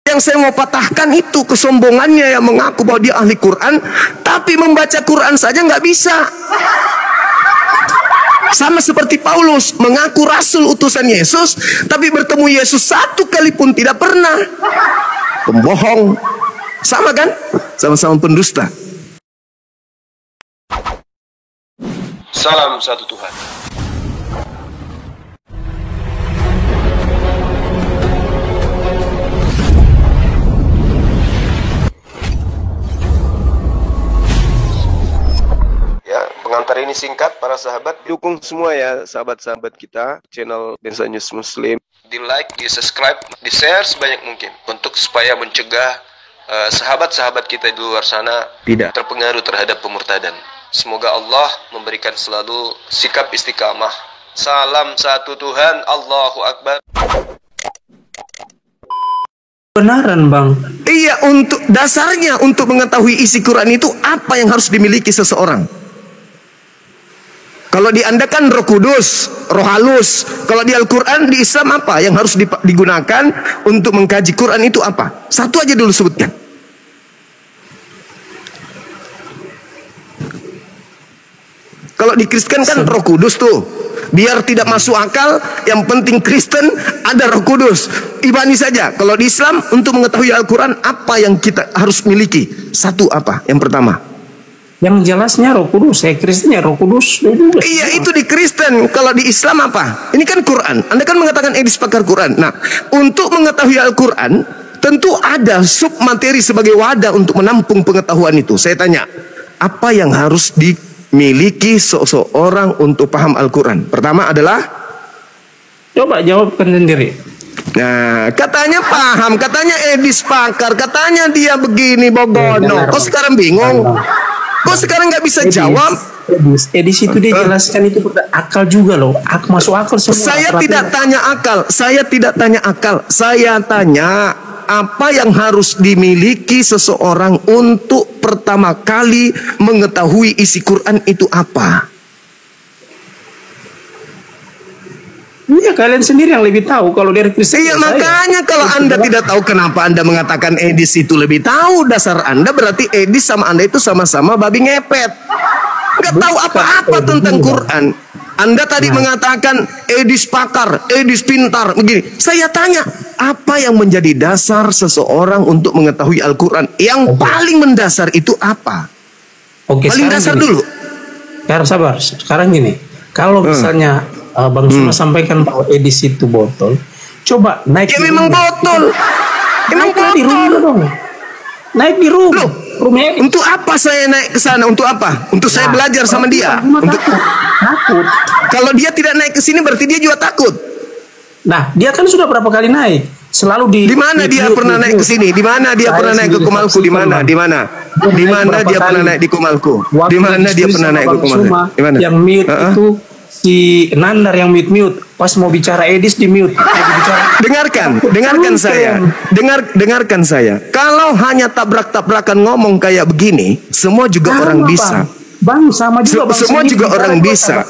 Yang saya mau patahkan itu kesombongannya yang mengaku bahwa dia ahli Quran, tapi membaca Quran saja nggak bisa. Sama seperti Paulus, mengaku rasul utusan Yesus, tapi bertemu Yesus satu kali pun tidak pernah. Pembohong. Sama kan? Sama-sama pendusta. Salam satu Tuhan. Pengantar ini singkat, para sahabat. Dukung semua ya sahabat-sahabat kita, channel Densa News Muslim. Di like, di subscribe, di share sebanyak mungkin. Untuk supaya mencegah sahabat-sahabat kita di luar sana tidak terpengaruh terhadap pemurtadan. Semoga Allah memberikan selalu sikap istiqamah. Salam satu Tuhan, Allahu Akbar. Benaran bang. Iya, untuk dasarnya untuk mengetahui isi Quran itu apa yang harus dimiliki seseorang. Kalau di Anda kan Roh Kudus, Roh Halus. Kalau di Al-Quran, di Islam apa yang harus digunakan untuk mengkaji Quran itu apa? Satu aja dulu sebutkan. Kalau di Kristen kan Roh Kudus tuh. Biar tidak masuk akal, yang penting Kristen ada Roh Kudus. Imani saja. Kalau di Islam, untuk mengetahui Al-Quran, apa yang kita harus miliki? Satu apa? Yang pertama. Yang jelasnya Roh Kudus, saya Kristen ya Roh Kudus. Iya, itu di Kristen. Kalau di Islam apa? Ini kan Quran. Anda kan mengatakan edis pakar Quran. Nah, untuk mengetahui Al-Quran, tentu ada sub materi sebagai wadah untuk menampung pengetahuan itu. Saya tanya, apa yang harus dimiliki seseorang untuk paham Al-Quran? Pertama adalah, coba jawabkan sendiri. Nah, katanya paham, katanya edis pakar, katanya dia begini bogono. Kok sekarang bingung? Kok sekarang nggak bisa jawab? Edis itu dia jelaskan itu akal juga loh. Masuk akal semua. Saya tidak tanya akal. Saya tidak tanya akal. Saya tanya apa yang harus dimiliki seseorang untuk pertama kali mengetahui isi Quran itu apa? Iya, kalian sendiri yang lebih tahu. Kalau dari Kristen, iya, makanya kalau Anda tidak tahu kenapa Anda mengatakan edis itu lebih tahu, dasar Anda berarti edis sama Anda itu sama-sama babi ngepet. Nggak tahu apa-apa tentang Quran. Anda tadi mengatakan edis pakar, edis pintar, begini. Saya tanya, apa yang menjadi dasar seseorang untuk mengetahui Al-Quran? Yang paling mendasar itu apa? Paling dasar gini. Dulu. Sabar, sekarang gini. Kalau misalnya Bang Suma sampaikan bahwa edis itu botol, coba naik. Ya memang botol. Emang botol. Di rumah dong. Naik di rumah. Rumah untuk apa saya naik ke sana? Untuk apa? Untuk saya belajar sama dia. Untuk takut. Kalau dia tidak naik ke sini berarti dia juga takut. Nah, dia kan sudah berapa kali naik? Selalu di mana dia pernah naik ke sini? Di mana dia pernah naik ke Komalku? Di mana? Di mana? Di mana dia pernah naik di Komalku? Di mana dia pernah naik ke Komalku? Di mana? Yang mute itu si Nandar yang mute pas mau bicara edis di mute. Dengarkan saya. Kalau hanya tabrak-tabrakan ngomong kayak begini, semua juga orang bisa. Bang, sama juga bang. Semua juga orang bisa.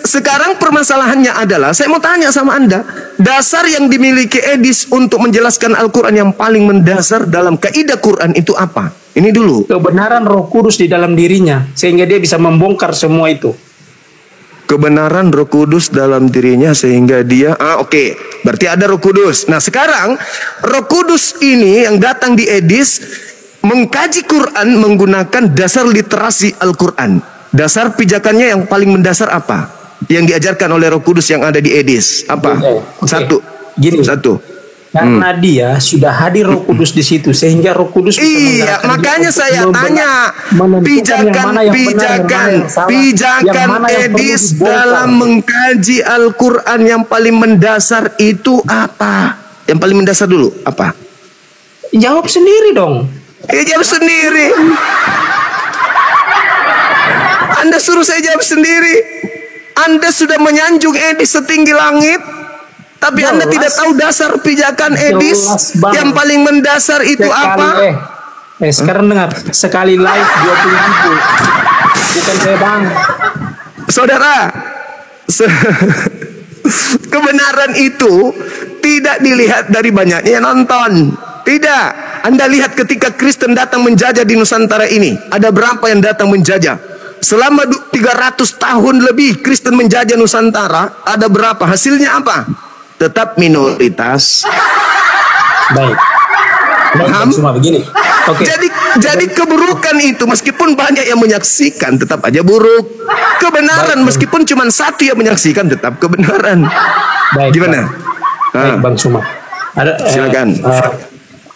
Sekarang permasalahannya adalah, saya mau tanya sama Anda, dasar yang dimiliki edis untuk menjelaskan Al-Quran yang paling mendasar dalam kaidah Quran itu apa? Ini dulu. Kebenaran Roh Kudus di dalam dirinya, sehingga dia bisa membongkar semua itu. Kebenaran Roh Kudus dalam dirinya sehingga dia oke. Berarti ada Roh Kudus. Nah, sekarang Roh Kudus ini yang datang di edis mengkaji Quran menggunakan dasar literasi Al-Quran. Dasar pijakannya yang paling mendasar apa? Yang diajarkan oleh Roh Kudus yang ada di edis apa? Satu. Karena dia sudah hadir Roh Kudus di situ, sehingga Roh Kudus bisa makanya saya tanya pijakan edis dalam mengkaji Al-Quran yang paling mendasar itu apa? Yang paling mendasar dulu apa? Jawab sendiri dong. Jawab sendiri. Anda suruh saya jawab sendiri. Anda sudah menyanjung edis setinggi langit, tapi Anda tidak tahu dasar pijakan edis yang paling mendasar itu apa? Sekarang dengar, sekali live 20.000. Bukan saya bang. Saudara, kebenaran itu tidak dilihat dari banyaknya yang nonton. Tidak. Anda lihat ketika Kristen datang menjajah di Nusantara ini, ada berapa yang datang menjajah? Selama 300 tahun lebih Kristen menjajah Nusantara, ada berapa? Hasilnya apa? Tetap minoritas. Baik. Paham? Cuma begini. Oke. Jadi keburukan itu meskipun banyak yang menyaksikan tetap aja buruk. Kebenaran meskipun cuma satu yang menyaksikan tetap kebenaran. Baik. Gimana? Baik, Bang Suma. Silakan.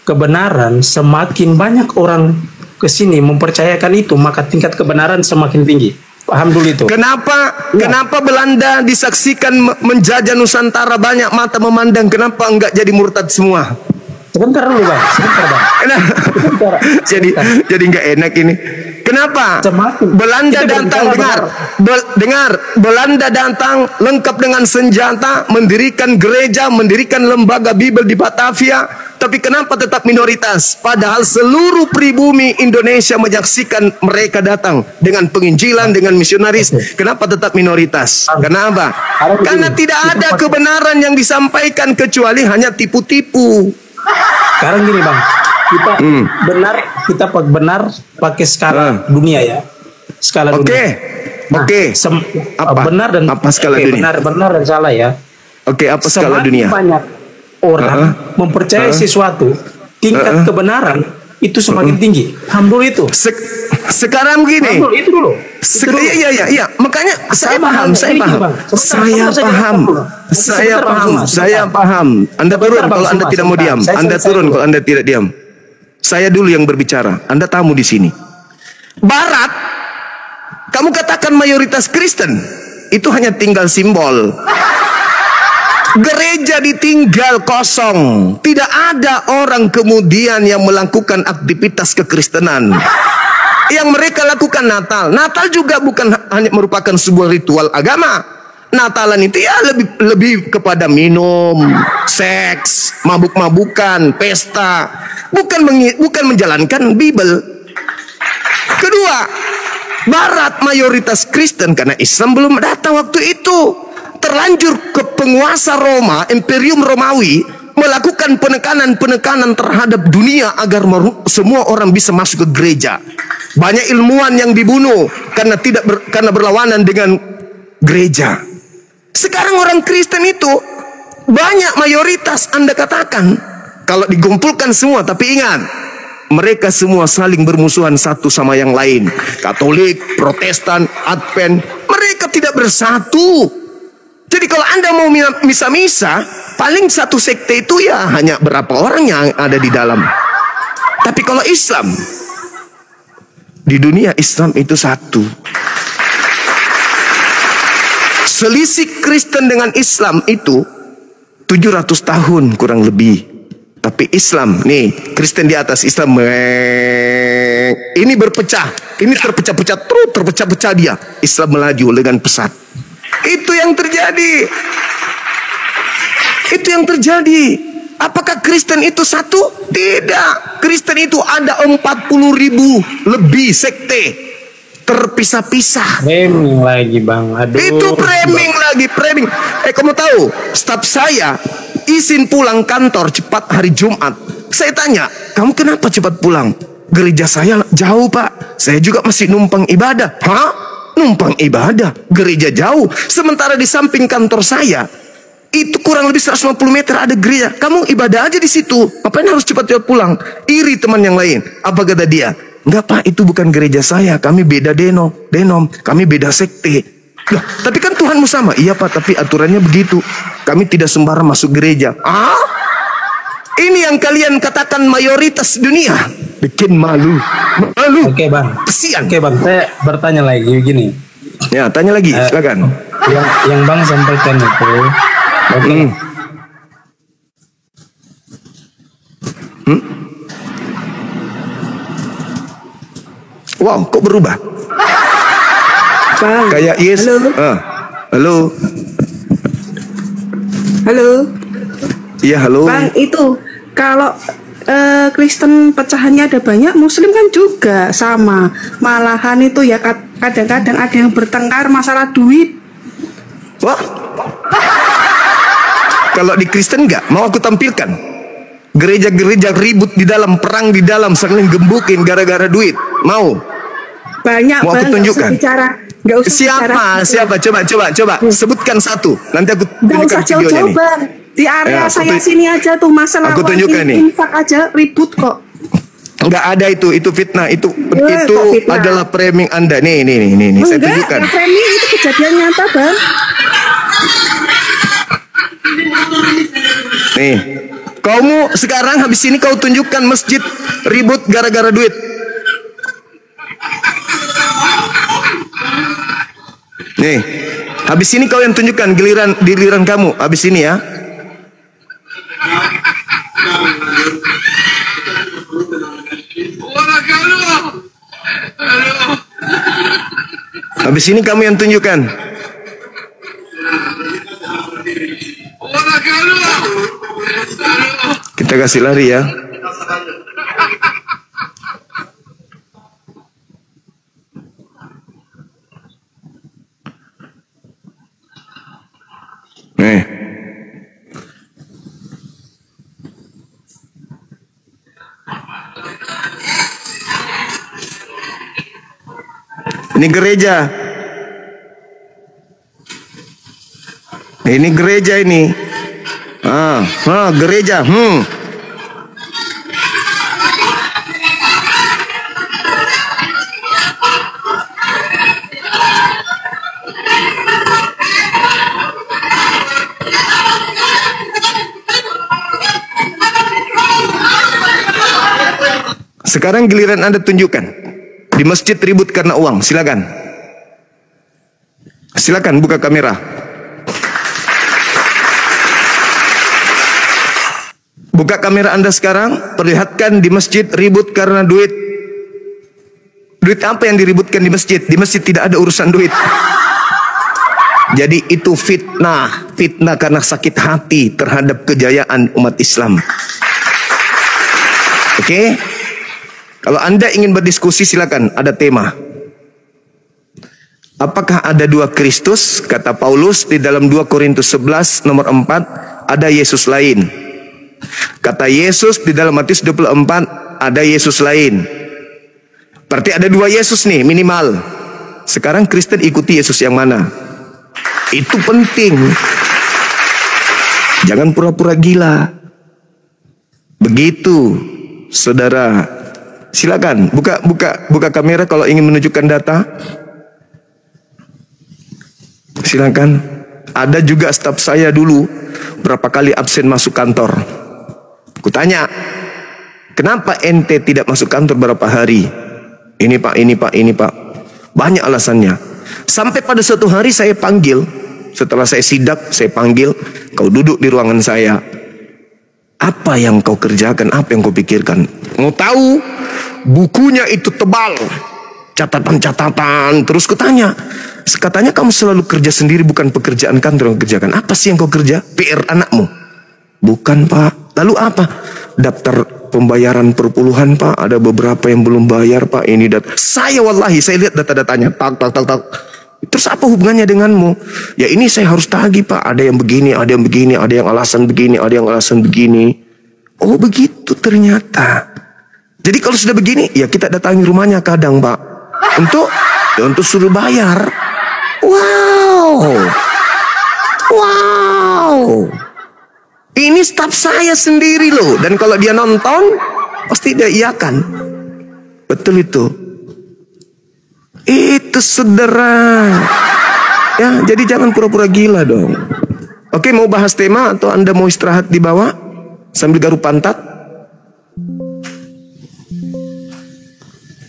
Kebenaran semakin banyak orang ke sini mempercayakan itu, maka tingkat kebenaran semakin tinggi. Paham dulu itu. Kenapa Belanda disaksikan menjajah Nusantara, banyak mata memandang, kenapa enggak jadi murtad semua? Sebentar dulu, Bang. Sebentar, Bang. Sebentar. Jadi enggak enak ini. Kenapa? Belanda datang, dengar. Belanda datang lengkap dengan senjata, mendirikan gereja, mendirikan lembaga Bible di Batavia. Tapi kenapa tetap minoritas? Padahal seluruh pribumi Indonesia menyaksikan mereka datang dengan penginjilan, dengan misionaris. Kenapa tetap minoritas? Kenapa? Karena tidak ada kebenaran yang disampaikan kecuali hanya tipu-tipu. Sekarang gini, Bang. Kita benar pakai skala dunia ya. Skala dunia. Oke. Benar dan apa skala dunia? Benar dan salah ya. Oke, apa skala dunia? Banyak orang mempercayai sesuatu, tingkat kebenaran itu semakin tinggi. Alhamdulillah itu. Sekarang gini. Itu dulu. Iya. Makanya saya paham. Saya paham. Anda turun kalau Anda tidak mau diam. Anda turun kalau Anda tidak diam. Saya dulu yang berbicara. Anda tamu di sini. Barat, kamu katakan mayoritas Kristen, itu hanya tinggal simbol. Gereja ditinggal kosong. Tidak ada orang kemudian yang melakukan aktivitas kekristenan. Yang mereka lakukan Natal. Natal juga bukan hanya merupakan sebuah ritual agama. Natalan itu ya lebih kepada minum, seks, mabuk-mabukan, pesta. Bukan menjalankan Bible. Kedua, Barat mayoritas Kristen karena Islam belum datang waktu itu. Terlanjur ke penguasa Roma, Imperium Romawi, melakukan penekanan terhadap dunia agar semua orang bisa masuk ke gereja. Banyak ilmuwan yang dibunuh karena berlawanan dengan gereja. Sekarang orang Kristen itu banyak mayoritas Anda katakan kalau digumpulkan semua, tapi ingat mereka semua saling bermusuhan satu sama yang lain. Katolik, Protestan, Advent, mereka tidak bersatu. Jadi kalau Anda mau misa-misa, paling satu sekte itu ya hanya berapa orang yang ada di dalam. Tapi kalau Islam, di dunia Islam itu satu. Selisih Kristen dengan Islam itu 700 tahun kurang lebih. Tapi Islam, nih Kristen di atas, Islam ini berpecah. Ini terpecah-pecah, terus terpecah-pecah dia. Islam melaju dengan pesat. Itu yang terjadi. Apakah Kristen itu satu? Tidak. Kristen itu ada 40.000 lebih sekte. Terpisah-pisah. Framing lagi, Bang. Aduh. Itu framing lagi. Kamu tahu, staf saya izin pulang kantor cepat hari Jumat. Saya tanya, kamu kenapa cepat pulang? Gereja saya jauh, Pak. Saya juga masih numpang ibadah. Hah? Numpang ibadah, gereja jauh. Sementara di samping kantor saya itu kurang lebih 150 meter ada gereja. Kamu ibadah aja di situ. Ngapain harus cepat-cepat pulang? Iri teman yang lain. Apa kata dia? Enggak, Pak, itu bukan gereja saya. Kami beda denom. Kami beda sekte. Loh, tapi kan Tuhanmu sama. Iya, Pak, tapi aturannya begitu. Kami tidak sembarang masuk gereja. Ini yang kalian katakan mayoritas dunia. Bikin malu. Oke, Bang. Kesian. Oke, Bang. Saya bertanya lagi begini. Ya, tanya lagi, silakan. Yang Bang sampaikan itu. Oke. Wow, kok berubah? Bang. Kayak yes. Halo. Halo. Iya, halo. Bang, itu kalau Kristen pecahannya ada banyak, Muslim kan juga sama. Malahan itu ya kadang-kadang ada yang bertengkar masalah duit. Wah. Kalau di Kristen enggak, mau aku tampilkan. Gereja-gereja ribut di dalam, perang di dalam, saling gembukin gara-gara duit. Mau? Banyak Mau aku Bang, nggak usah tunjukkan? bicara. Nggak usah bicara. Siapa? Coba. Sebutkan satu. Nanti aku Nggak tunjukkan usah videonya jauh-jauh nih. Bang. Di area Ya, saya sini aja tuh masalah aku tunjukkan nih. infak aja ribut kok. Enggak ada itu fitnah. Itu kok fitnah? adalah framing Anda. Nih, saya tunjukkan. Enggak, framing itu kejadian nyata Bang. Nih, kamu sekarang habis ini kau tunjukkan masjid ribut gara-gara duit. Nih, habis ini kau yang tunjukkan giliran kamu habis ini ya. Habis ini kamu yang tunjukkan. Kita kasih lari ya. Nih. Ini gereja. Ini gereja ini. Gereja. Sekarang giliran Anda tunjukkan. Di masjid ribut karena uang. Silakan. Silakan buka kamera. Buka kamera Anda sekarang. Perlihatkan di masjid ribut karena duit. Duit apa yang diributkan di masjid? Di masjid tidak ada urusan duit. Jadi itu fitnah. Fitnah karena sakit hati terhadap kejayaan umat Islam. Oke? Kalau Anda ingin berdiskusi silakan, ada tema. Apakah ada dua Kristus? Kata Paulus di dalam 2 Korintus 11 nomor 4, ada Yesus lain. Kata Yesus di dalam Matius 24, ada Yesus lain. Berarti ada dua Yesus nih minimal. Sekarang Kristen ikuti Yesus yang mana? Itu penting. Jangan pura-pura gila. Begitu, saudara. Silakan buka kamera kalau ingin menunjukkan data. Silakan. Ada juga staf saya dulu berapa kali absen masuk kantor. Kutanya, kenapa ente tidak masuk kantor berapa hari? Ini pak. Banyak alasannya. Sampai pada suatu hari saya panggil. Setelah saya sidak, saya panggil. Kau duduk di ruangan saya. Apa yang kau kerjakan? Apa yang kau pikirkan? Mau tahu? Bukunya itu tebal. Catatan-catatan. Terus kutanya. Katanya kamu selalu kerja sendiri, bukan pekerjaan kantor yang kerjakan. Apa sih yang kau kerja? PR anakmu? Bukan pak. Lalu apa? Daftar pembayaran perpuluhan pak. Ada beberapa yang belum bayar pak. Ini saya wallahi saya lihat data-datanya. Tak. Terus apa hubungannya denganmu? Ya ini saya harus tagih pak. Ada yang begini, ada yang begini, ada yang alasan begini, ada yang alasan begini. Oh begitu ternyata. Jadi kalau sudah begini, ya kita datangi rumahnya kadang pak. Untuk suruh bayar. Wow. Ini staf saya sendiri loh. Dan kalau dia nonton, pasti dia iakan. Betul itu. Itu saudara. Ya, jadi jangan pura-pura gila dong. Oke, mau bahas tema atau Anda mau istirahat di bawah sambil garuk pantat?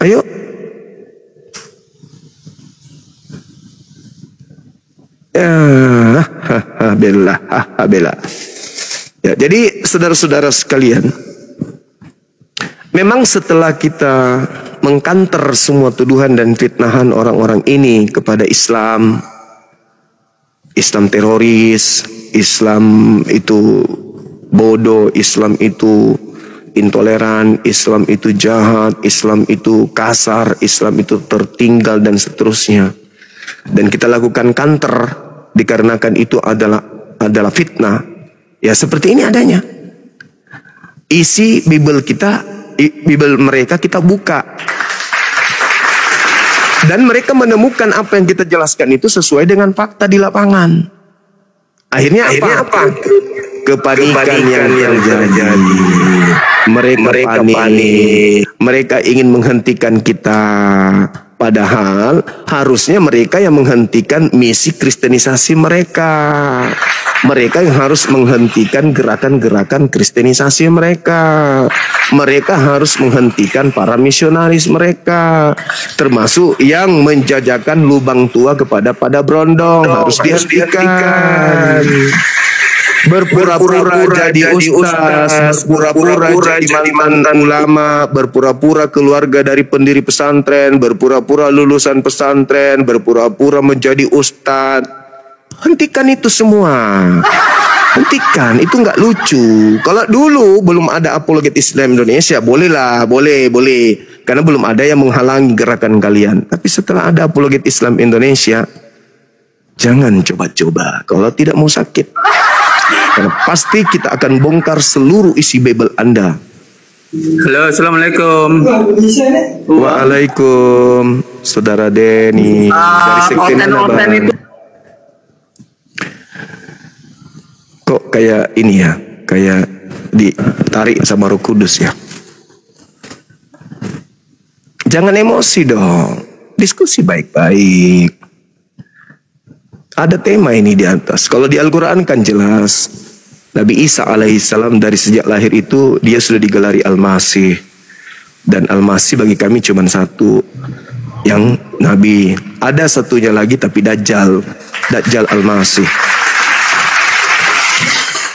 Ayo. Bella. Ya, jadi saudara-saudara sekalian, memang setelah kita mengkanter semua tuduhan dan fitnahan orang-orang ini kepada Islam teroris, Islam itu bodoh, Islam itu intoleran, Islam itu jahat, Islam itu kasar, Islam itu tertinggal dan seterusnya. Dan kita lakukan kanter dikarenakan itu adalah fitnah. Ya seperti ini adanya. isi Bible Bible mereka kita buka. Dan mereka menemukan apa yang kita jelaskan itu sesuai dengan fakta di lapangan. Akhirnya apa? Kepanikan yang terjadi. Mereka panik. Mereka ingin menghentikan kita. Padahal harusnya mereka yang menghentikan misi kristenisasi mereka. Mereka yang harus menghentikan gerakan-gerakan kristenisasi mereka. Mereka harus menghentikan para misionaris mereka. Termasuk yang menjajakan lubang tua kepada brondong. Harus dihentikan. Berpura-pura jadi ustaz, berpura-pura jadi mantan ulama, berpura-pura keluarga dari pendiri pesantren, berpura-pura lulusan pesantren, berpura-pura menjadi ustaz. Hentikan itu semua. Hentikan, itu nggak lucu. Kalau dulu belum ada apologet Islam Indonesia, boleh. Karena belum ada yang menghalangi gerakan kalian. Tapi setelah ada apologet Islam Indonesia, jangan coba-coba kalau tidak mau sakit. Karena pasti kita akan bongkar seluruh isi Bible Anda. Halo, assalamualaikum. Waalaikum, Saudara Denny dari sekte mana, Bang? Itu kok kayak ini ya, kayak ditarik sama Roh Kudus ya. Jangan emosi dong, diskusi baik-baik. Ada tema ini di atas. Kalau di Al-Quran kan jelas, Nabi Isa alaihissalam dari sejak lahir itu dia sudah digelari Al-Masih. Dan Al-Masih bagi kami cuma satu, yang Nabi. Ada satunya lagi tapi Dajjal Al-Masih.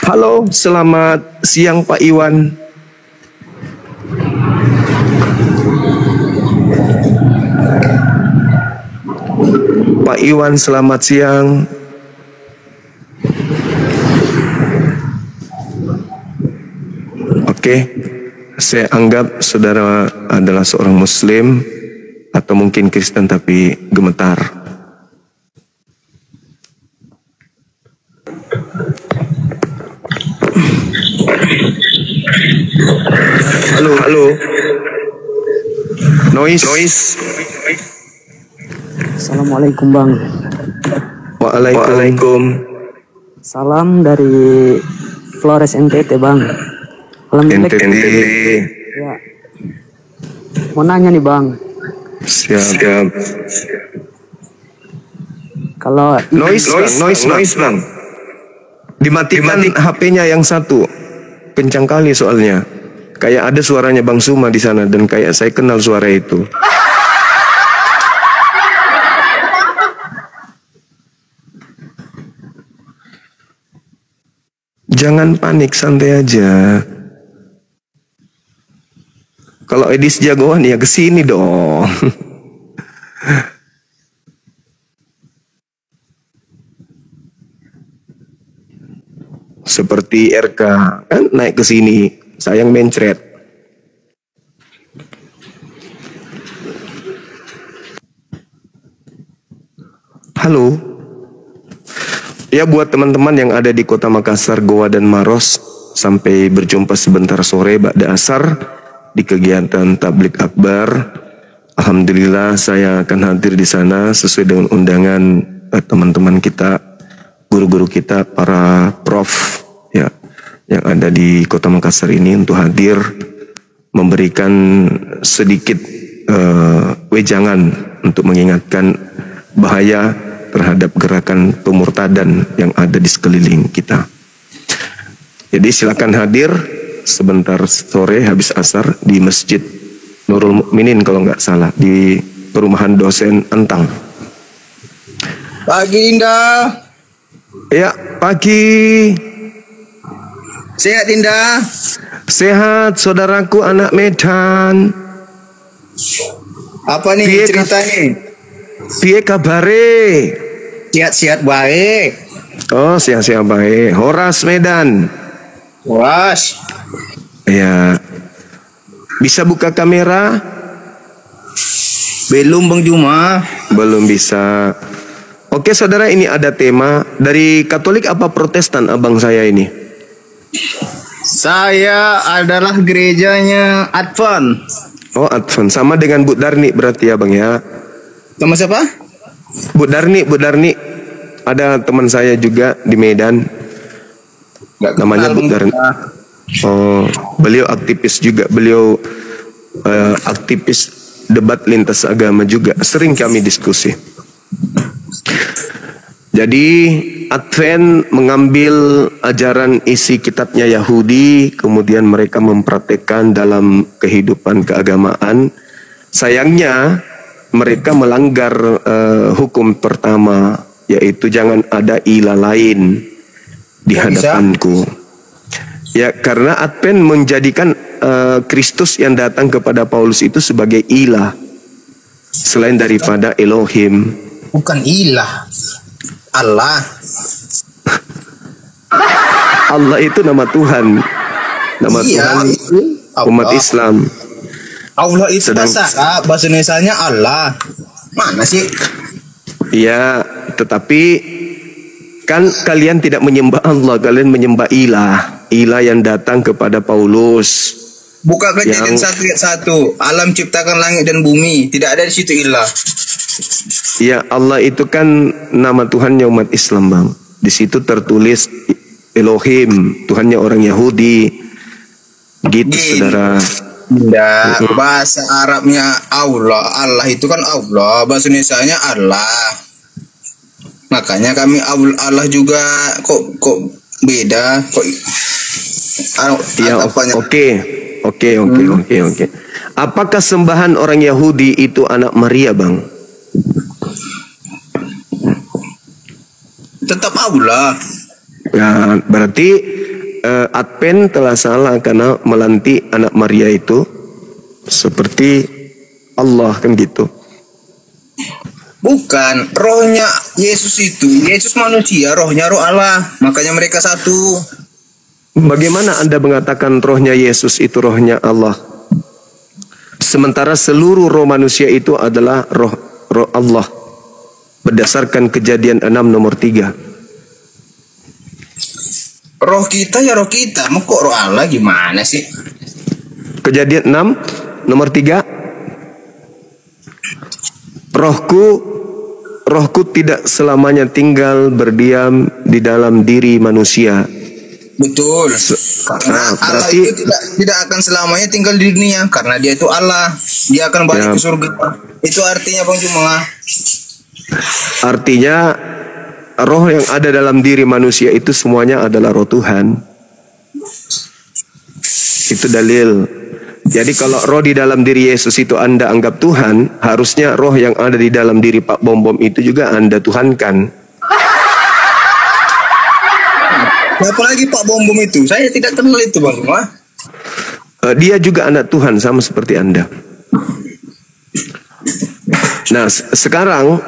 Halo, selamat siang Pak Iwan. Pak Iwan, selamat siang. Oke, saya anggap saudara adalah seorang Muslim atau mungkin Kristen tapi gemetar. Halo. Noise. Assalamualaikum Bang. Waalaikum. Salam dari Flores NTT Bang. NTT. Ya. Mau nanya nih Bang. Siap. Kalau Noise Bang. Dimatikan HP-nya yang satu. Kencang kali soalnya. Kayak ada suaranya Bang Suma di sana dan kayak saya kenal suara itu. Jangan panik, santai aja. Kalau Edis jagoan ya kesini dong. Seperti RK kan naik ke sini, sayang mencret. Halo. Ya, buat teman-teman yang ada di Kota Makassar, Goa dan Maros, sampai berjumpa sebentar sore ba'da asar di kegiatan Tablik Akbar. Alhamdulillah saya akan hadir di sana sesuai dengan undangan teman-teman kita, guru-guru kita, para prof ya yang ada di Kota Makassar ini untuk hadir memberikan sedikit wejangan untuk mengingatkan bahaya terhadap gerakan pemurtadan yang ada di sekeliling kita. Jadi silakan hadir sebentar sore habis asar di Masjid Nurul Mukminin kalau nggak salah, di perumahan dosen Entang. Pagi Dinda. Ya, pagi. Sehat Dinda? Sehat saudaraku anak Medan. Apa nih ceritanya? Piye kabare? Sehat-sehat baik. Oh, sehat-sehat baik. Horas Medan. Horas. Ya. Bisa buka kamera? Belum Bang Juma. Belum bisa. Oke saudara, ini ada tema dari Katolik apa Protestan abang saya ini? Saya adalah gerejanya Advent. Oh, Advent. Sama dengan Bu Darni berarti ya Bang ya. Sama siapa? Bu Darni. Ada teman saya juga di Medan. Namanya Bu Darni. Oh, beliau aktivis juga. Beliau aktivis debat lintas agama juga. Sering kami diskusi. Jadi Advent mengambil ajaran isi kitabnya Yahudi, kemudian mereka mempraktekkan dalam kehidupan keagamaan. Sayangnya mereka melanggar hukum pertama, yaitu jangan ada ilah lain di hadapanku. Ya, karena Advent menjadikan Kristus yang datang kepada Paulus itu sebagai ilah selain daripada Elohim. Bukan ilah. Allah. Allah itu nama Tuhan. Nama Tuhan umat Islam. Allah itu bahasa Indonesianya Allah. Mana sih? Iya, tetapi kan kalian tidak menyembah Allah, kalian menyembah ilah. Ilah yang datang kepada Paulus. Buka Kejadian 1 ayat 1. Alam ciptakan langit dan bumi. Tidak ada di situ ilah. Ya, Allah itu kan nama Tuhannya umat Islam, Bang. Di situ tertulis Elohim, Tuhannya orang Yahudi. Gitu, Saudara. Tidak, bahasa Arabnya Allah. Allah itu kan Allah. Bahasa Indonesianya Allah. Makanya kami Allah juga kok beda. Kok ya, Oke. Apakah sembahan orang Yahudi itu anak Maria, Bang? Tetap Allah. Ya, berarti Advent telah salah karena melantik anak Maria itu seperti Allah, kan gitu. Bukan, rohnya Yesus itu, Yesus manusia, rohnya roh Allah. Makanya mereka satu. Bagaimana Anda mengatakan rohnya Yesus itu rohnya Allah? Sementara seluruh roh manusia itu adalah roh Allah. Berdasarkan Kejadian 6 nomor 3. Roh kita ya roh kita. Mau kok roh Allah gimana sih? Kejadian 6 nomor 3. Rohku tidak selamanya tinggal berdiam di dalam diri manusia. Betul. Karena Allah berarti, itu tidak akan selamanya tinggal di dunia. Karena dia itu Allah. Dia akan balik ke surga. Itu artinya Bang Jumah. Artinya roh yang ada dalam diri manusia itu semuanya adalah roh Tuhan. Itu dalil. Jadi kalau roh di dalam diri Yesus itu Anda anggap Tuhan, harusnya roh yang ada di dalam diri Pak Bom itu juga Anda tuhankan. Apalagi Pak Bom itu, saya tidak kenal itu Bang Jumah. Dia juga anak Tuhan sama seperti Anda. Nah, sekarang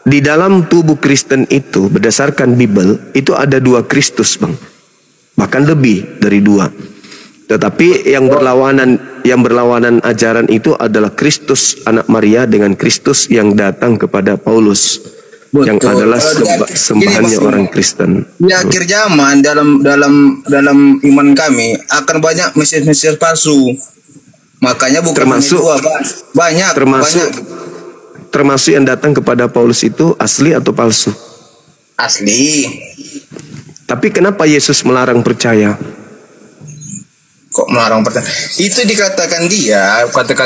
di dalam tubuh Kristen itu berdasarkan Bible itu ada 2 Kristus, Bang. Bahkan lebih dari 2. Tetapi yang berlawanan ajaran itu adalah Kristus anak Maria dengan Kristus yang datang kepada Paulus. Betul. Yang adalah sembahannya orang Kristen. Di akhir zaman dalam iman kami akan banyak Mesias palsu. Makanya bukan termasuk banyak. Termasuk yang datang kepada Paulus itu asli atau palsu? Asli. Tapi kenapa Yesus melarang percaya? Kok melarang percaya? Itu dikatakan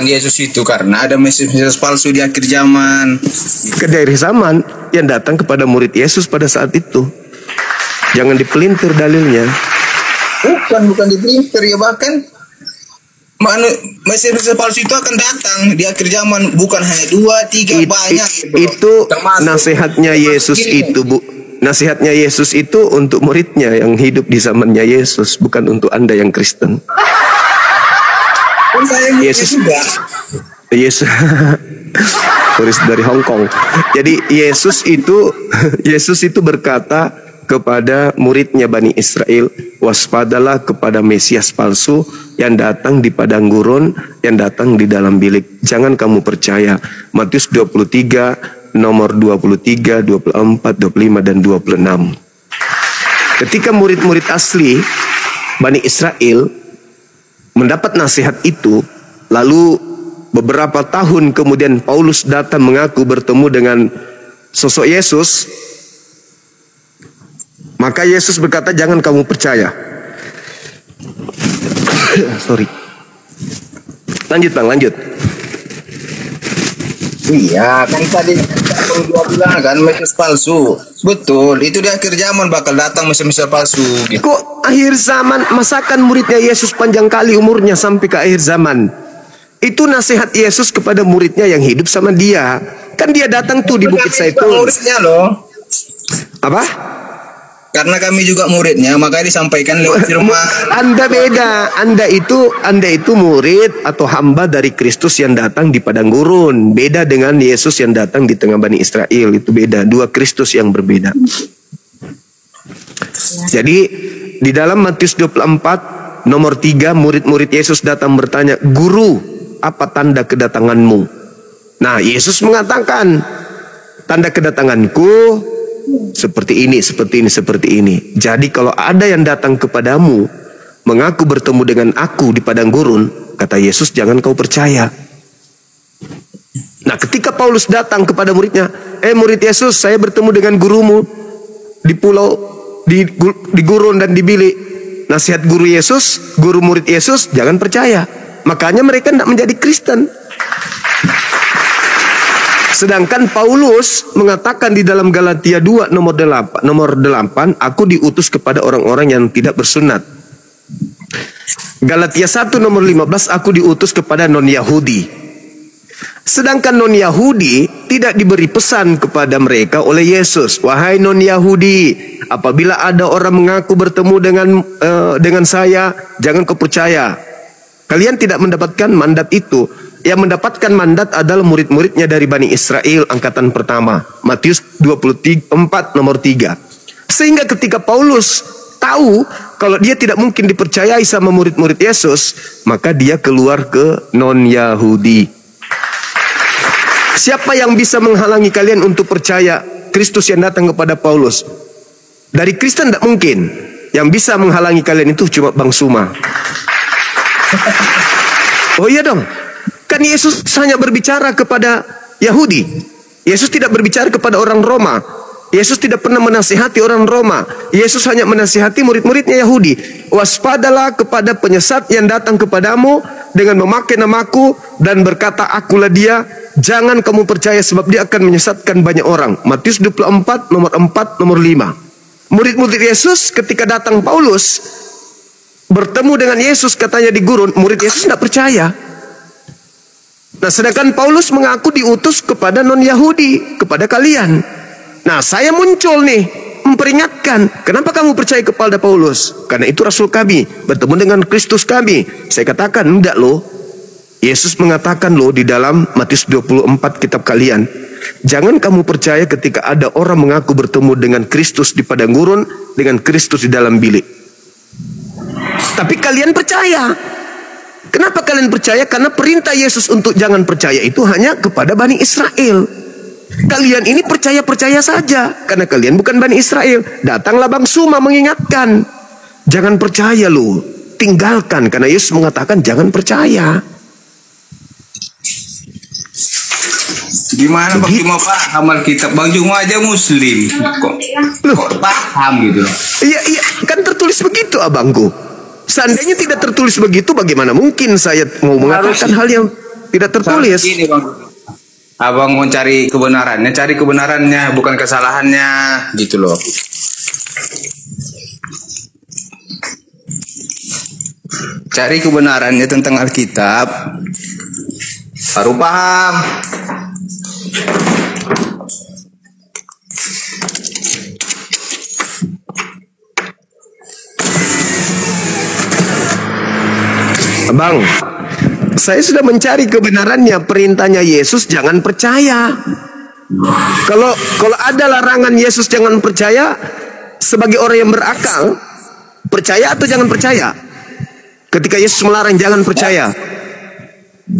Yesus itu karena ada Mesias palsu di akhir zaman. Dari zaman yang datang kepada murid Yesus pada saat itu. Jangan dipelintir dalilnya. Bukan dipelintir ya, bahkan Mesias palsu itu akan datang di akhir zaman, bukan hanya 2, 3 banyak. Itu nasihatnya Yesus itu, Bu. Nasihatnya Yesus itu untuk muridnya yang hidup di zamannya Yesus, bukan untuk Anda yang Kristen. Yesus turis dari Hong Kong. Jadi Yesus itu berkata kepada muridnya Bani Israel, waspadalah kepada Mesias palsu yang datang di padang gurun, yang datang di dalam bilik. Jangan kamu percaya. Matius 23 nomor 23, 24, 25 dan 26. Ketika murid-murid asli Bani Israel mendapat nasihat itu, lalu beberapa tahun kemudian Paulus datang mengaku bertemu dengan sosok Yesus, maka Yesus berkata, jangan kamu percaya. Sorry. Lanjut Bang, lanjut. Iya, kan tadi gua bilang kan Mesias palsu. Betul, itu di akhir zaman bakal datang Mesias palsu gitu. Kok akhir zaman, masakan muridnya Yesus panjang kali umurnya sampai ke akhir zaman? Itu nasihat Yesus kepada muridnya yang hidup sama dia. Kan dia datang tuh di Bukit Zaitun. Muridnya loh. Apa? Karena kami juga muridnya, makanya disampaikan lewat firman. Anda beda. Anda itu murid atau hamba dari Kristus yang datang di padang gurun. Beda dengan Yesus yang datang di tengah Bani Israel. Itu beda. Dua Kristus yang berbeda. Jadi di dalam Matius 24 nomor 3, murid-murid Yesus datang bertanya, "Guru, apa tanda kedatanganmu?" Nah, Yesus mengatakan, tanda kedatanganku seperti ini, seperti ini, seperti ini. Jadi kalau ada yang datang kepadamu mengaku bertemu dengan aku di padang gurun, kata Yesus, jangan kau percaya. Nah, ketika Paulus datang kepada muridnya, murid Yesus, saya bertemu dengan gurumu di pulau, di gurun dan di bilik. Nasihat guru Yesus, guru murid Yesus, jangan percaya. Makanya mereka tidak menjadi Kristen. Sedangkan Paulus mengatakan di dalam Galatia 2 nomor 8, aku diutus kepada orang-orang yang tidak bersunat. Galatia 1 nomor 15, aku diutus kepada non-Yahudi. Sedangkan non-Yahudi tidak diberi pesan kepada mereka oleh Yesus. Wahai non-Yahudi, apabila ada orang mengaku bertemu dengan saya, jangan kau percaya. Kalian tidak mendapatkan mandat itu. Yang mendapatkan mandat adalah murid-muridnya dari Bani Israel angkatan pertama. Matius 24 nomor 3. Sehingga ketika Paulus tahu kalau dia tidak mungkin dipercayai sama murid-murid Yesus, maka dia keluar ke non-Yahudi. Siapa yang bisa menghalangi kalian untuk percaya Kristus yang datang kepada Paulus? Dari Kristen tidak mungkin. Yang bisa menghalangi kalian itu cuma Bang Suma. Oh iya dong. Kan Yesus hanya berbicara kepada Yahudi. Yesus tidak berbicara kepada orang Roma. Yesus tidak pernah menasihati orang Roma. Yesus hanya menasihati murid-muridnya Yahudi. Waspadalah kepada penyesat yang datang kepadamu dengan memakai namaku dan berkata, akulah dia. Jangan kamu percaya sebab dia akan menyesatkan banyak orang. Matius 24 nomor 4 nomor 5. Murid-murid Yesus ketika datang Paulus bertemu dengan Yesus katanya di gurun, murid Yesus tidak percaya. Nah, sedangkan Paulus mengaku diutus kepada non-Yahudi, kepada kalian. Nah, saya muncul nih, memperingatkan. Kenapa kamu percaya kepada Paulus? Karena itu Rasul kami, bertemu dengan Kristus kami. Saya katakan, enggak loh. Yesus mengatakan loh di dalam Matius 24 kitab kalian. Jangan kamu percaya ketika ada orang mengaku bertemu dengan Kristus di padang gurun, dengan Kristus di dalam bilik. Tapi kalian percaya. Kenapa kalian percaya? Karena perintah Yesus untuk jangan percaya itu hanya kepada Bani Israel. Kalian ini percaya-percaya saja. Karena kalian bukan Bani Israel. Datanglah Bang Suma mengingatkan. Jangan percaya loh. Tinggalkan. Karena Yesus mengatakan jangan percaya. Gimana Bang Juma paham Alkitab? Bang Juma aja Muslim. Kok paham gitu? Iya, kan tertulis begitu abangku. Seandainya tidak tertulis begitu, bagaimana mungkin saya mau mengatakan hal yang tidak tertulis? Ini Bang, abang mau cari kebenarannya, bukan kesalahannya, gitu loh. Cari kebenarannya tentang Alkitab, baru paham. Bang, saya sudah mencari kebenarannya. Perintahnya Yesus jangan percaya. Kalau ada larangan Yesus jangan percaya, sebagai orang yang berakal, percaya atau jangan percaya? Ketika Yesus melarang jangan percaya,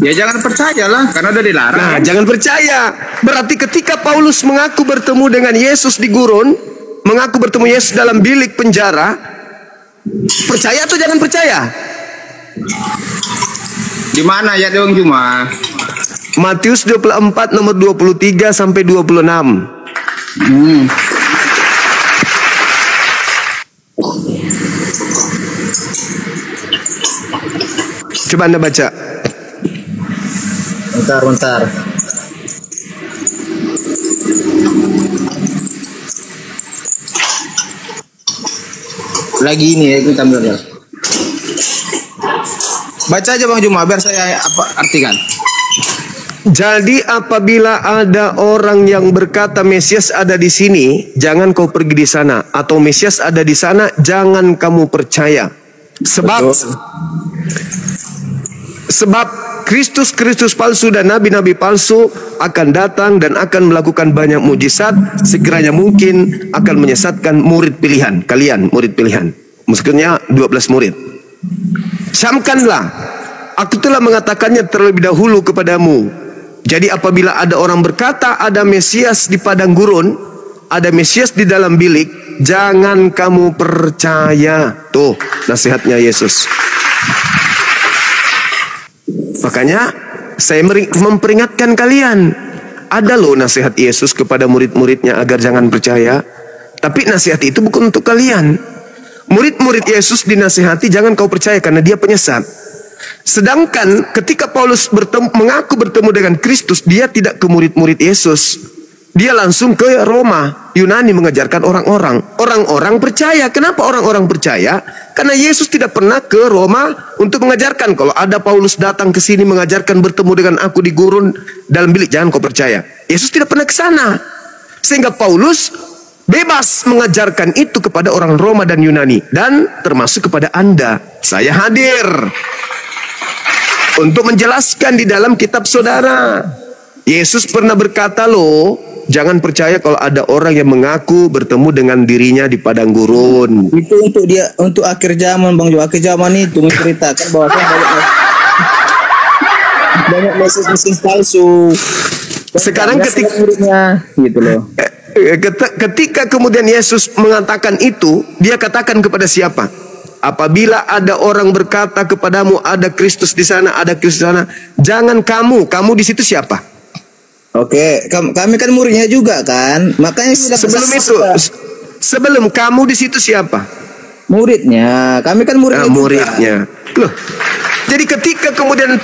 ya jangan percayalah, karena udah dilarang. Nah, jangan percaya. Berarti ketika Paulus mengaku bertemu dengan Yesus di gurun, mengaku bertemu Yesus dalam bilik penjara, Percaya atau jangan percaya? Di mana ya dong cuma? Matius 24 nomor 23 sampai 26. Coba Anda baca. Bentar. Lagi ini ya, kita belajar. Baca aja Bang Juma biar saya artikan. Jadi apabila ada orang yang berkata Mesias ada di sini, jangan kau pergi di sana, atau Mesias ada di sana, jangan kamu percaya. Sebab Kristus palsu dan nabi-nabi palsu akan datang dan akan melakukan banyak mujizat, sekiranya mungkin akan menyesatkan murid pilihan kalian, murid pilihan. Maksudnya 12 murid. Camkanlah, aku telah mengatakannya terlebih dahulu kepadamu. Jadi apabila ada orang berkata ada Mesias di padang gurun, ada Mesias di dalam bilik, jangan kamu percaya. Tuh nasihatnya Yesus. Makanya saya memperingatkan kalian, ada loh nasihat Yesus kepada murid-muridnya agar jangan percaya. Tapi nasihat itu bukan untuk kalian. Murid-murid Yesus dinasihati jangan kau percaya karena dia penyesat. Sedangkan ketika Paulus mengaku bertemu dengan Kristus, dia tidak ke murid-murid Yesus. Dia langsung ke Roma, Yunani mengajarkan orang-orang. Orang-orang percaya. Kenapa orang-orang percaya? Karena Yesus tidak pernah ke Roma untuk mengajarkan. Kalau ada Paulus datang ke sini mengajarkan bertemu dengan aku di gurun dalam bilik, jangan kau percaya. Yesus tidak pernah ke sana. Sehingga Paulus bebas mengajarkan itu kepada orang Roma dan Yunani. Dan termasuk kepada Anda. Saya hadir untuk menjelaskan di dalam kitab saudara. Yesus pernah berkata loh, jangan percaya kalau ada orang yang mengaku bertemu dengan dirinya di padang gurun. Itu untuk akhir zaman Bang Jo. Akhir zaman itu menceritakan bahwa banyak Mesias palsu. Sekarang muridnya gitu loh. Ketika kemudian Yesus mengatakan itu, dia katakan kepada siapa? Apabila ada orang berkata kepadamu ada Kristus di sana, ada Kristus di sana, jangan kamu di situ siapa? Oke, kami kan muridnya juga kan, makanya sebelum itu, sebelum kamu di situ siapa? Muridnya, kami kan muridnya. Muridnya. Loh, jadi ketika kemudian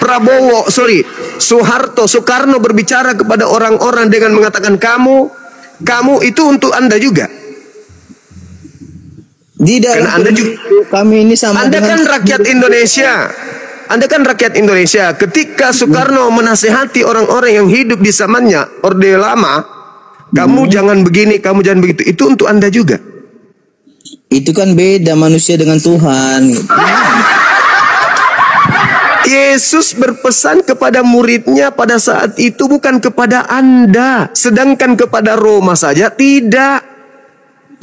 Soekarno berbicara kepada orang-orang dengan mengatakan kamu itu untuk Anda juga. Karena Anda juga, kami ini sama. Anda kan rakyat Indonesia. Anda kan rakyat Indonesia. Ketika Soekarno menasehati orang-orang yang hidup di zamannya Orde Lama, kamu jangan begini, kamu jangan begitu. Itu untuk Anda juga. Itu kan beda manusia dengan Tuhan. Yesus berpesan kepada muridnya pada saat itu bukan kepada Anda. Sedangkan kepada Roma saja tidak.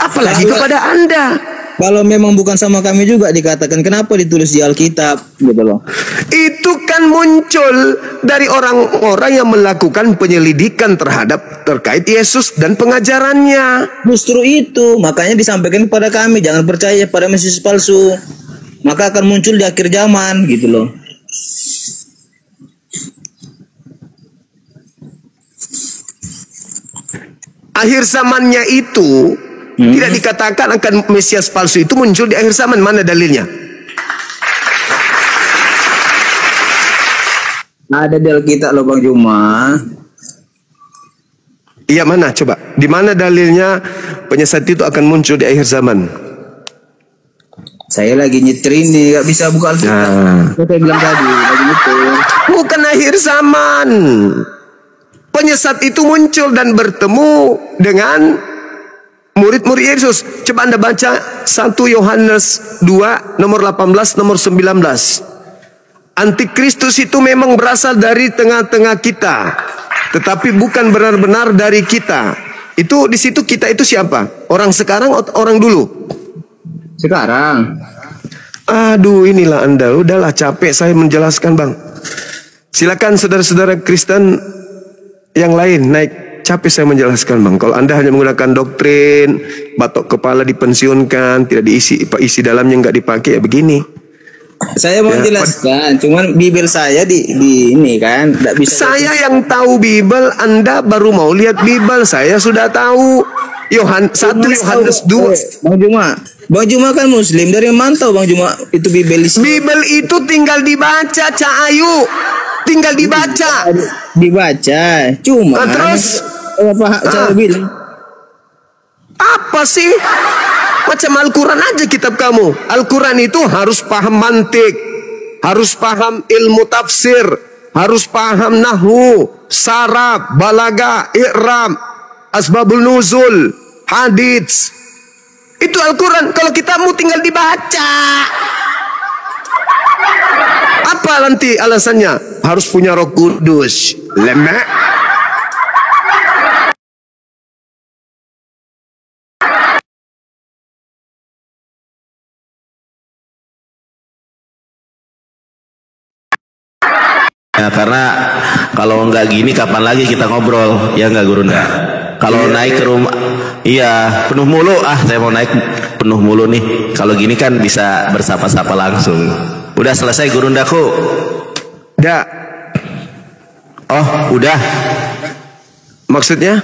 Apalagi kepada Anda. Kalau memang bukan sama kami juga dikatakan, kenapa ditulis di Alkitab gitu loh. Itu kan muncul dari orang-orang yang melakukan penyelidikan terkait Yesus dan pengajarannya. Justru itu, makanya disampaikan kepada kami, jangan percaya pada Mesias palsu. Maka akan muncul di akhir zaman gitu loh. Akhir zamannya itu tidak dikatakan akan Mesias palsu itu muncul di akhir zaman. Mana dalilnya? Ada di Alkitab loh Bang Juma. Iya, mana? Coba. Di mana dalilnya penyesat itu akan muncul di akhir zaman? Saya lagi nyetir ini, gak bisa buka Alkitab. Nah. Saya bilang tadi, lagi nyetir. Bukan akhir zaman. Penyesat itu muncul dan bertemu dengan murid-murid Yesus. Coba Anda baca 1 Yohanes 2 nomor 18 nomor 19. Antikristus itu memang berasal dari tengah-tengah kita, tetapi bukan benar-benar dari kita. Itu di situ kita itu siapa? Orang sekarang atau orang dulu? Sekarang. Aduh, inilah Anda. Udahlah, capek saya menjelaskan, Bang. Silakan saudara-saudara Kristen yang lain naik capek saya menjelaskan bang. Kalau Anda hanya menggunakan doktrin, batok kepala dipensiunkan, tidak isi dalamnya nggak dipakai, ya begini. Saya mau jelaskan, cuman Bibel saya di ini kan, nggak bisa. Saya yang tahu Bible, Anda baru mau lihat Bible. Saya sudah tahu. 1 Yohanes 2. Bang Juma kan Muslim, dari mantau Bang Juma itu Bibel isi. Bible itu tinggal dibaca, Cak Ayu. Tinggal dibaca. Dibaca, cuma. Nah, terus Saya bilang apa sih? Macam Al-Quran aja kitab kamu. Al-Quran itu harus paham mantik, harus paham ilmu tafsir, harus paham nahwu, saraf, balaga, i'rab, asbabul nuzul, hadits. Itu Al-Quran. Kalau kitabmu tinggal dibaca. Apa nanti alasannya? Harus punya Roh Kudus. Lemak. Ya, karena kalau nggak gini kapan lagi kita ngobrol, ya nggak Gurunda? Kalau naik ke rumah, iya penuh mulu. Saya mau naik penuh mulu nih. Kalau gini kan bisa bersapa-sapa langsung. Udah selesai Gurundaku? Udah. Oh, udah. Maksudnya?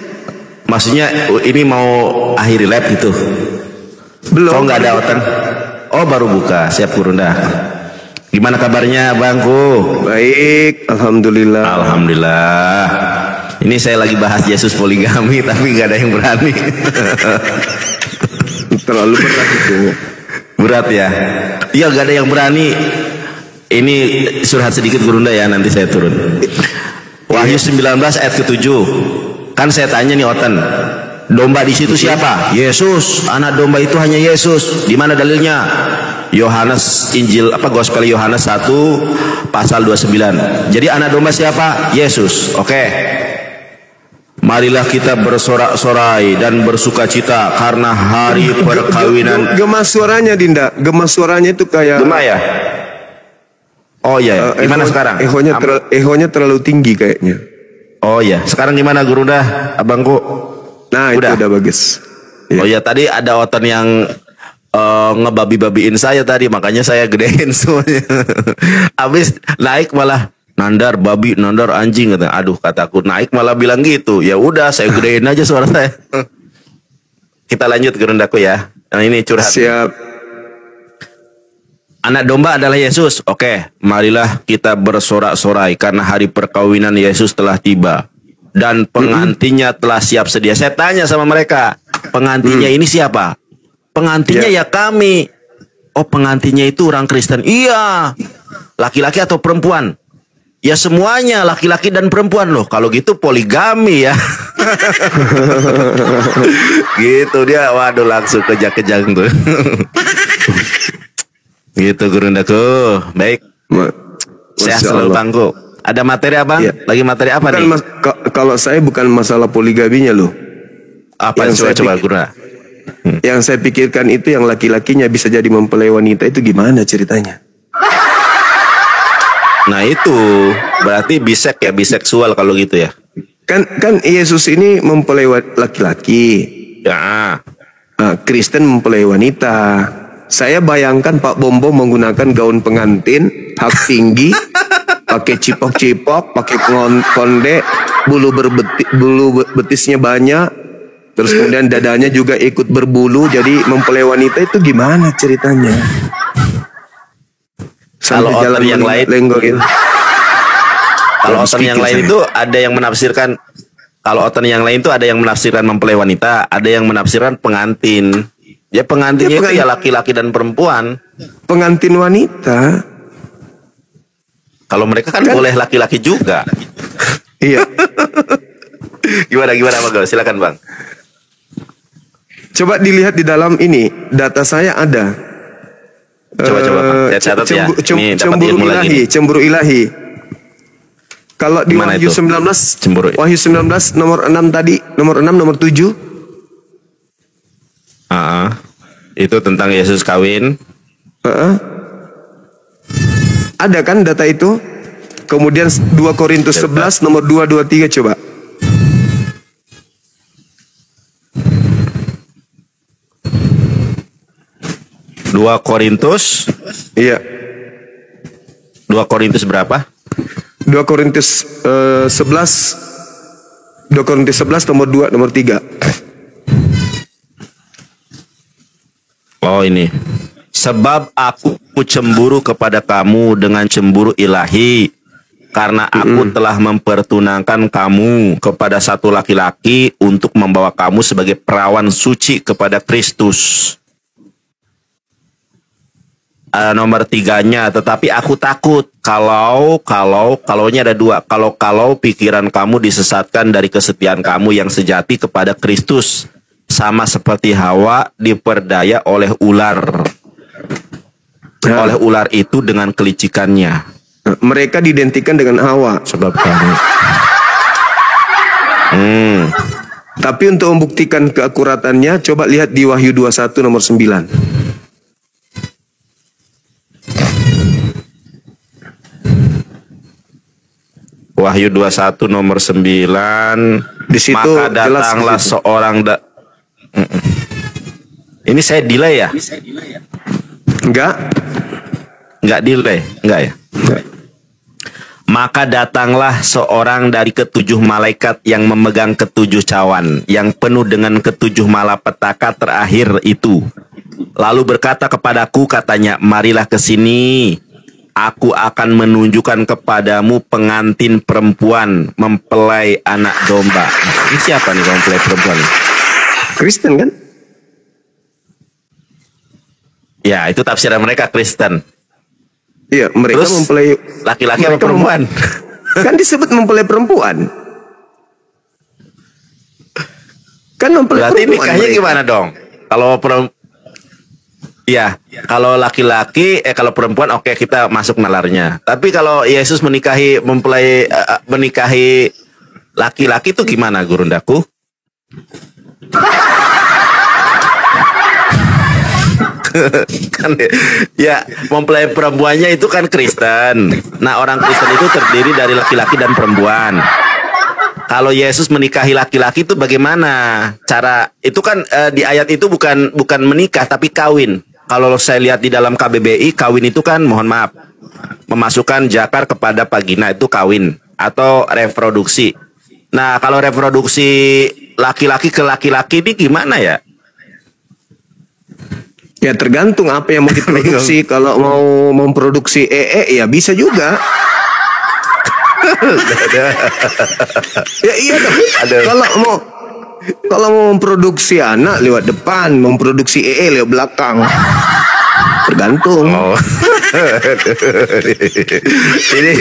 Maksudnya ini mau akhiri lab gitu? Belum. Oh nggak ada oten? Oh baru buka. Siap Gurunda. Gimana kabarnya bangku? Baik, alhamdulillah. Alhamdulillah. Ini saya lagi bahas Yesus poligami, tapi nggak ada yang berani. Terlalu berat itu. Berat ya? Iya, nggak ada yang berani. Ini surhat sedikit Gurunda ya, nanti saya turun. Wahyu 19 ayat ke-7. Kan saya tanya nih Oten, domba di situ siapa? Yesus. Anak domba itu hanya Yesus. Di mana dalilnya? Yohanes Injil Gospel Yohanes 1 pasal 29. Jadi anak domba siapa? Yesus. Oke. Marilah kita bersorak-sorai dan bersukacita karena hari perkawinan. Gemas suaranya Dinda. Gemas suaranya itu kayak Gema ya? Oh iya. Gimana sekarang? Ehonya terlalu tinggi kayaknya. Oh iya. Sekarang gimana Gurunda, abangku? Nah, itu udah bagus. Oh iya, tadi ada Oten yang ngebabi-babiin saya tadi, makanya saya gedein semuanya. Habis naik malah nandar babi, nandar anjing, kata. Aduh, kataku naik malah bilang gitu. Ya udah, saya gedein aja suara saya. Kita lanjut Gurundaku ya. Nah, ini curhat. Siap. Anak domba adalah Yesus. Oke, marilah kita bersorak-sorai karena hari perkawinan Yesus telah tiba dan pengantinnya telah siap sedia. Saya tanya sama mereka, pengantinnya ini siapa? Pengantinnya ya kami. Oh, pengantinnya itu orang Kristen. Iya. Laki-laki atau perempuan? Ya semuanya, laki-laki dan perempuan loh. Kalau gitu poligami ya. Gitu dia. Waduh, langsung kejang-kejang tuh. Gitu Gurundaku. Baik. Sehat selalu bangku. Ada materi abang? Ya. Lagi materi apa nih? Kalau saya bukan masalah poligaminya loh. Apa yang coba Gurunda? Yang saya pikirkan itu yang laki-lakinya bisa jadi mempelai wanita, itu gimana ceritanya? Nah itu berarti bisek ya, biseksual kalau gitu ya. Kan Yesus ini mempelai laki-laki. Ya. Kristen mempelai wanita. Saya bayangkan Pak Bombo menggunakan gaun pengantin, hak tinggi, pakai cipok-cipok, pakai konde, bulu betisnya banyak. Terus kemudian dadanya juga ikut berbulu, jadi mempelai wanita itu gimana ceritanya? Kalau Oten yang lain, kalau Oten yang lain itu ada yang menafsirkan, kalau Oten yang lain itu ada yang menafsirkan mempelai wanita, ada yang menafsirkan pengantin. Ya pengantinnya itu ya laki-laki dan perempuan. Pengantin wanita. Kalau mereka kan boleh laki-laki juga. Iya. Gimana Bang? Silakan Bang. Coba dilihat di dalam ini, data saya ada. Coba Pak. Saya catat ya. Ini dapat ilmu lagi nih. Cemburu ilahi. Kalau di Wahyu 19, Wahyu 19 nomor 6 tadi, nomor 6, nomor 7. Itu tentang Yesus kawin. Ada kan data itu? Kemudian 2 Korintus 11 nomor 2, 2, 3 coba. 2 Korintus. Iya. 2 Korintus berapa? 2 Korintus 11 nomor 2 nomor 3. Oh ini. Sebab aku cemburu kepada kamu dengan cemburu ilahi, karena aku telah mempertunangkan kamu kepada satu laki-laki untuk membawa kamu sebagai perawan suci kepada Kristus. Nomor 3-nya, tetapi aku takut kalaunya ada 2. Kalau pikiran kamu disesatkan dari kesetiaan kamu yang sejati kepada Kristus, sama seperti Hawa diperdaya oleh ular. Oleh ular itu dengan kelicikannya. Mereka diidentikan dengan Hawa. Sebab kamu. Tapi untuk membuktikan keakuratannya, coba lihat di Wahyu 21 nomor 9. Wahyu 21 nomor 9. Di situ maka jelas datanglah di situ. seorang Ini saya delay ya? Enggak delay, enggak ya? Maka datanglah seorang dari ketujuh malaikat yang memegang ketujuh cawan, yang penuh dengan ketujuh malapetaka terakhir itu. Lalu berkata kepadaku, katanya, marilah ke sini. Aku akan menunjukkan kepadamu pengantin perempuan mempelai anak domba. Ini siapa nih mempelai perempuan? Kristen kan? Ya, itu tafsiran mereka Kristen. Iya, mereka Terus, mempelai laki-laki atau mereka perempuan? Kan disebut mempelai perempuan. Kan mempelai Berarti perempuan. nikahnya mereka. gimana dong? Kalau kalau laki-laki, kalau perempuan oke, kita masuk nalarnya. Tapi kalau Yesus menikahi menikahi laki-laki itu gimana, Gurundaku? Kan ya, mempelai perempuannya itu kan Kristen. Nah, orang Kristen itu terdiri dari laki-laki dan perempuan. Kalau Yesus menikahi laki-laki itu bagaimana cara? Itu kan di ayat itu bukan menikah tapi kawin. Kalau saya lihat di dalam KBBI, kawin itu kan, mohon maaf, memasukkan jakar kepada vagina, itu kawin atau reproduksi. Nah, kalau reproduksi laki-laki ke laki-laki ini gimana ya? Ya tergantung apa yang mau diproduksi. Kalau mau memproduksi ya bisa juga. Ya iya dong. Kalau mau memproduksi anak lewat depan, memproduksi lewat belakang. Tergantung. Oh. Ini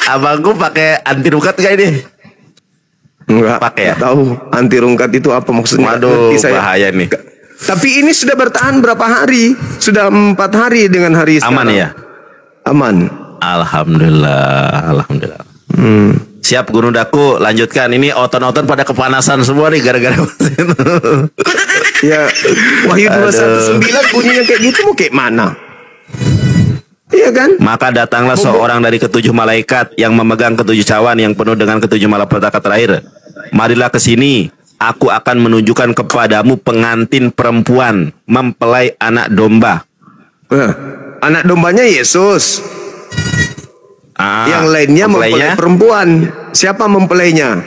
abangku pakai anti rungkat gak ini? Enggak Pakai ya? tahu anti rungkat itu apa maksudnya. Waduh, Nanti bahaya nih. Tapi ini sudah bertahan berapa hari? Sudah 4 hari dengan hari Aman sekarang. ya? Aman. Alhamdulillah. Siap Gurundaku, lanjutkan. Ini oton-oton pada kepanasan semua nih gara-gara Ya, Wahyu 219 bunyinya kayak gitu mau kayak mana? Iya kan? Maka datanglah seorang dari ketujuh malaikat yang memegang ketujuh cawan yang penuh dengan ketujuh malapetaka terakhir. Marilah ke sini. Aku akan menunjukkan kepadamu pengantin perempuan mempelai anak domba. Anak dombanya Yesus. Yang lainnya mempelai perempuan. Siapa mempelainya?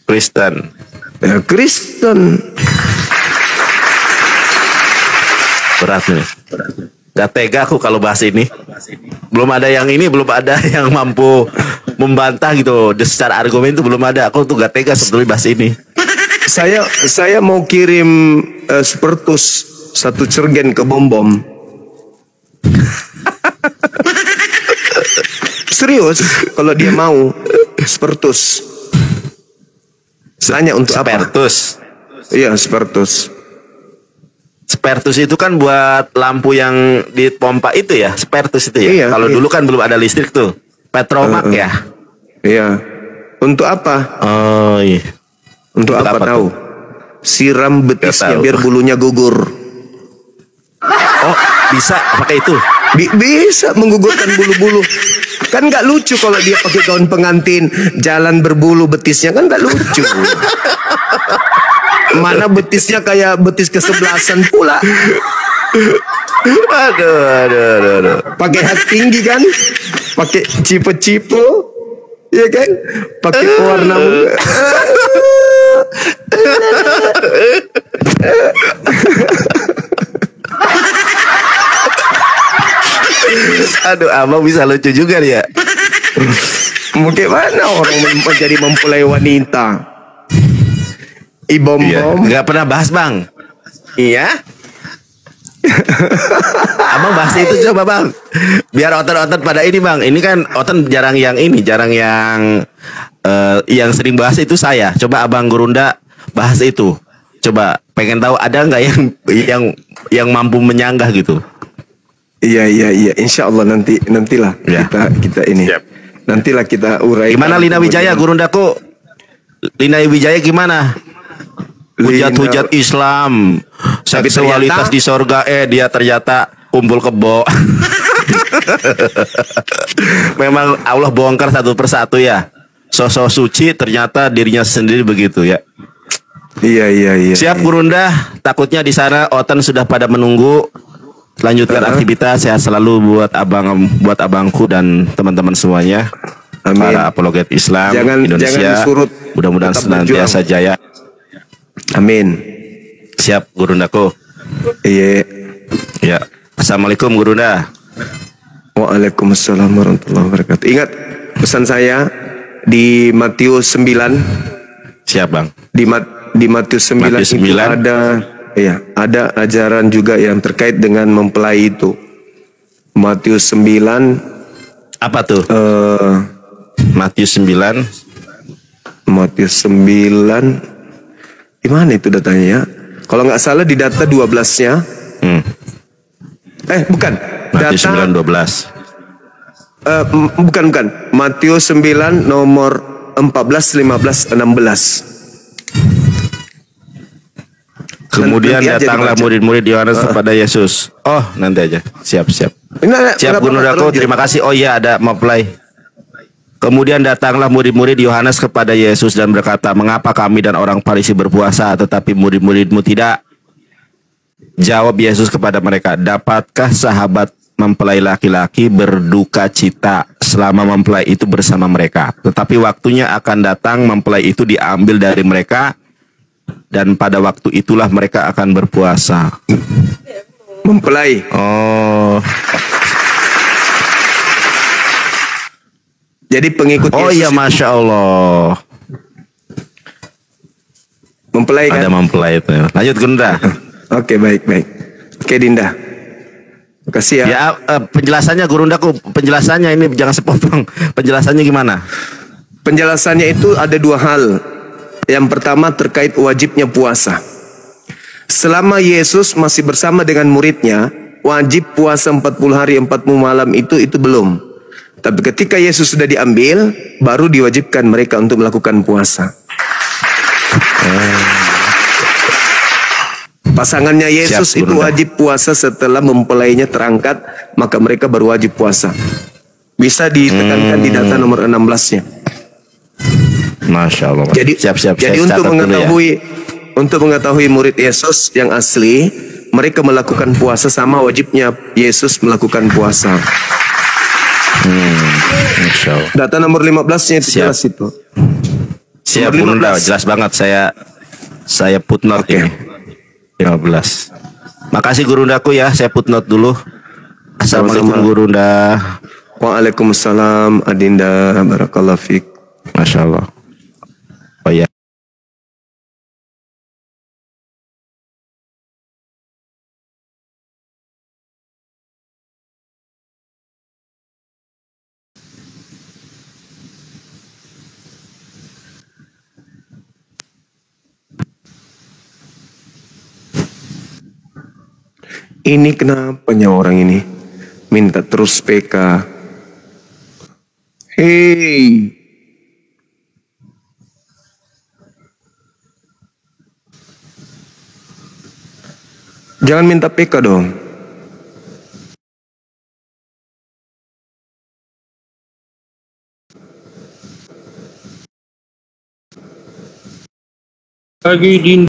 Kristen. Kristen. Berat nih. Gak tega aku kalau bahas ini. Belum ada yang mampu membantah gitu. Secara argumen itu belum ada. Aku tuh gak tega sebetulnya bahas ini. Saya mau kirim Spertus 1 cergen ke Bom-Bom. Serius, kalau dia mau Spertus. Tanya untuk Spertus. apa? Iya, Spertus. Spertus itu kan buat lampu yang dipompa itu ya, Spertus itu ya. Iya, kalau iya. dulu kan belum ada listrik tuh. Petromak ya. Iya. Untuk apa? Oh iya. Untuk apa tahu? Siram betisnya Nggak tahu. biar bulunya gugur. Oh, bisa pakai itu. Bisa menggugurkan bulu-bulu. Kan nggak lucu kalau dia pakai gaun pengantin jalan berbulu betisnya, kan nggak lucu. Mana betisnya kayak betis kesebelasan pula. Aduh. Pakai hak tinggi kan? Pakai cipe-cipe, ya kan? Pakai pewarna muka. Aduh, abang bisa lucu juga nih ya. Mungkin mana orang menjadi mempelai wanita? Iya. Ibom-bom. Nggak pernah bahas bang. Iya. Abang bahas itu coba bang. Biar otot-otot pada ini bang. Ini kan otot jarang yang yang sering bahas itu saya. Coba abang Gurunda bahas itu. Coba pengen tahu ada nggak yang mampu menyanggah gitu. Iya. Insya Allah nantilah Ya. kita ini. Siap. Nantilah kita urai. Gimana Lina Wijaya Gurundaku? Lina Wijaya gimana? Hujat-hujat Islam, seksualitas ternyata- di sorga, dia ternyata kumpul kebo. Memang Allah bongkar satu persatu ya. Sosok suci ternyata dirinya sendiri begitu ya. Iya. Siap Gurunda, takutnya di sana Oten sudah pada menunggu. Lanjutkan aktivitas, sehat selalu buat abangku dan teman-teman semuanya. Amin. Para apologet Islam Indonesia. Jangan disurut. Mudah-mudahan Tetap senantiasa berjuang. jaya. Amin. Siap Gurundaku. Iya. Ya. Assalamualaikum Gurunda. Waalaikumsalam warahmatullahi wabarakatuh. Ingat pesan saya di Matius 9. Siap Bang. Di Matius 9 Matius itu 9. ada ajaran juga yang terkait dengan mempelai itu. Matius 9 Apa tuh? Matius 9. Matius 9 di mana itu datanya ya? Kalau nggak salah di data 12-nya. Bukan. Matius Data 9 12. Bukan. Matius 9 nomor 14, 15, 16. Kemudian Nanti aja datanglah dibaca. murid-murid Yohanes kepada Yesus. Oh, nanti aja. Siap. Ini ada- Siap nggak Gurundaku, apa-apa, terima kasih. Oh iya, ada mempelai. Kemudian datanglah murid-murid Yohanes kepada Yesus dan berkata, "Mengapa kami dan orang Farisi berpuasa, tetapi murid-muridmu tidak?" Jawab Yesus kepada mereka, "Dapatkah sahabat mempelai laki-laki berduka cita selama mempelai itu bersama mereka? Tetapi waktunya akan datang mempelai itu diambil dari mereka, dan pada waktu itulah mereka akan berpuasa." Mempelai. Oh, Jadi pengikut oh Yesus iya, Masya Allah. mempelai kan? Ada mempelai itu. Lanjut Gunda. Oke, baik. Oke, Dinda. Makasih ya. Ya, penjelasannya Gurundaku, penjelasannya ini jangan sepotong. Penjelasannya gimana? Penjelasannya itu ada dua hal. Yang pertama terkait wajibnya puasa. Selama Yesus masih bersama dengan muridnya, wajib puasa 40 hari 40 malam itu belum. Tapi ketika Yesus sudah diambil, baru diwajibkan mereka untuk melakukan puasa. Pasangannya Yesus Siap, itu Gurunda. wajib puasa setelah mempelainya terangkat, maka mereka baru wajib puasa. Bisa ditekankan di data nomor 16-nya. Masya Allah. Jadi siap. Jadi Saya catat dulu ya. untuk mengetahui murid Yesus yang asli, mereka melakukan puasa sama wajibnya Yesus melakukan puasa. Masya Allah. Data nomor 15-nya itu Siap. jelas itu. Siap Nomor Gurunda, 15. jelas banget. Saya footnote Oke. ini. 15. Makasih Gurundaku ya, saya footnote dulu. Assalamualaikum Sama-sama. Gurunda. Waalaikumsalam Adinda, barakallahu fiik. Masya Allah. Oh ya. Ini kenapanya orang ini minta terus PK? Hei. Jangan minta PK dong. Pagi Dinda.